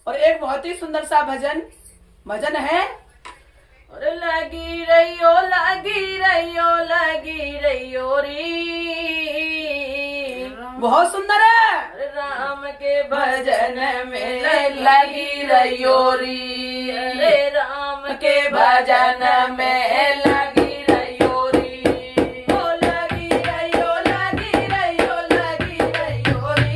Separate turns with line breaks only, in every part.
और एक बहुत ही सुंदर सा भजन है।
और लगी रहियो री।
बहुत सुंदर है।
राम के भजन में लगी रहियो री। अरे राम के भजन में लगी रहियो री। ओ लगी रहियो री।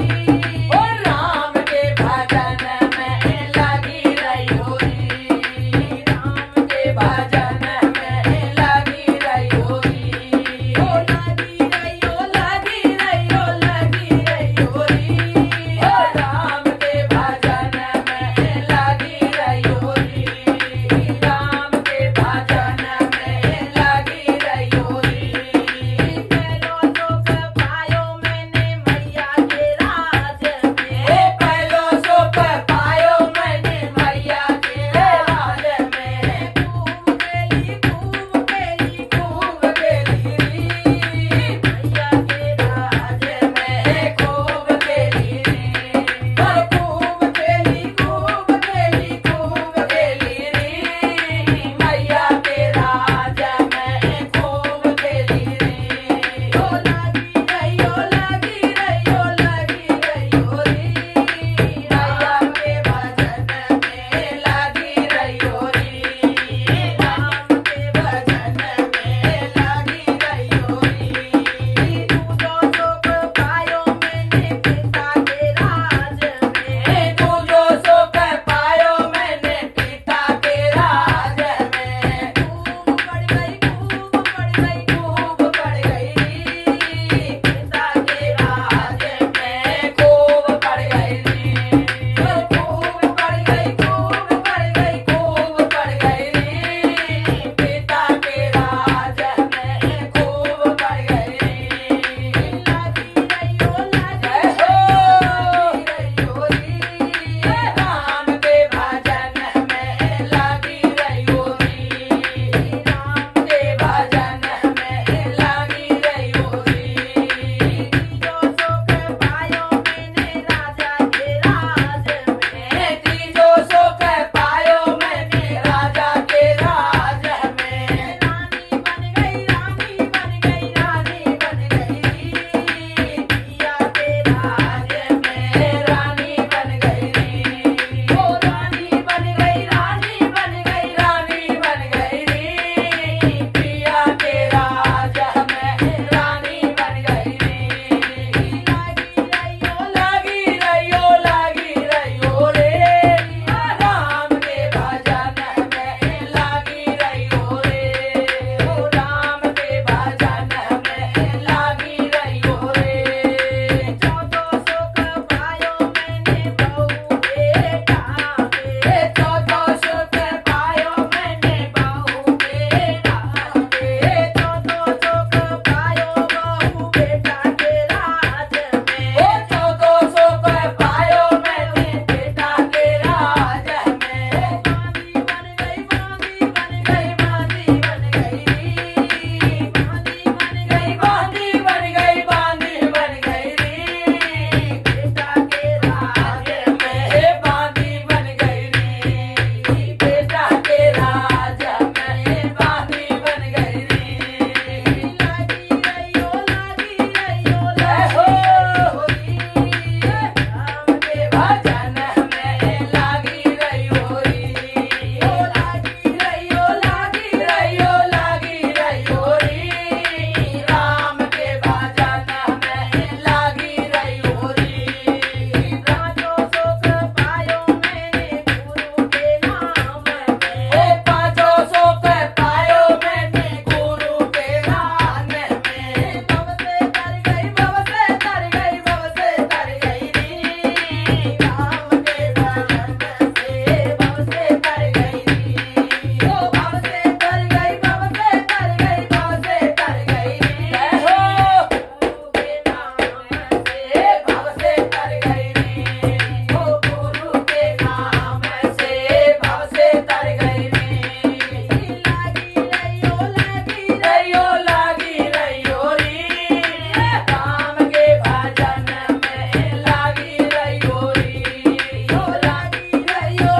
ओ राम के भजन में लगी रहियो री। राम के भजन में लगी रहियो री। ओ लगी रहियो री। ओ राम के भजन में लगी रहियो री। राम के भजन में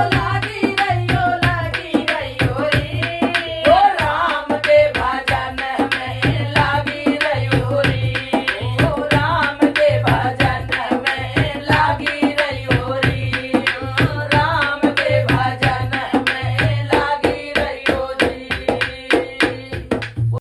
लागी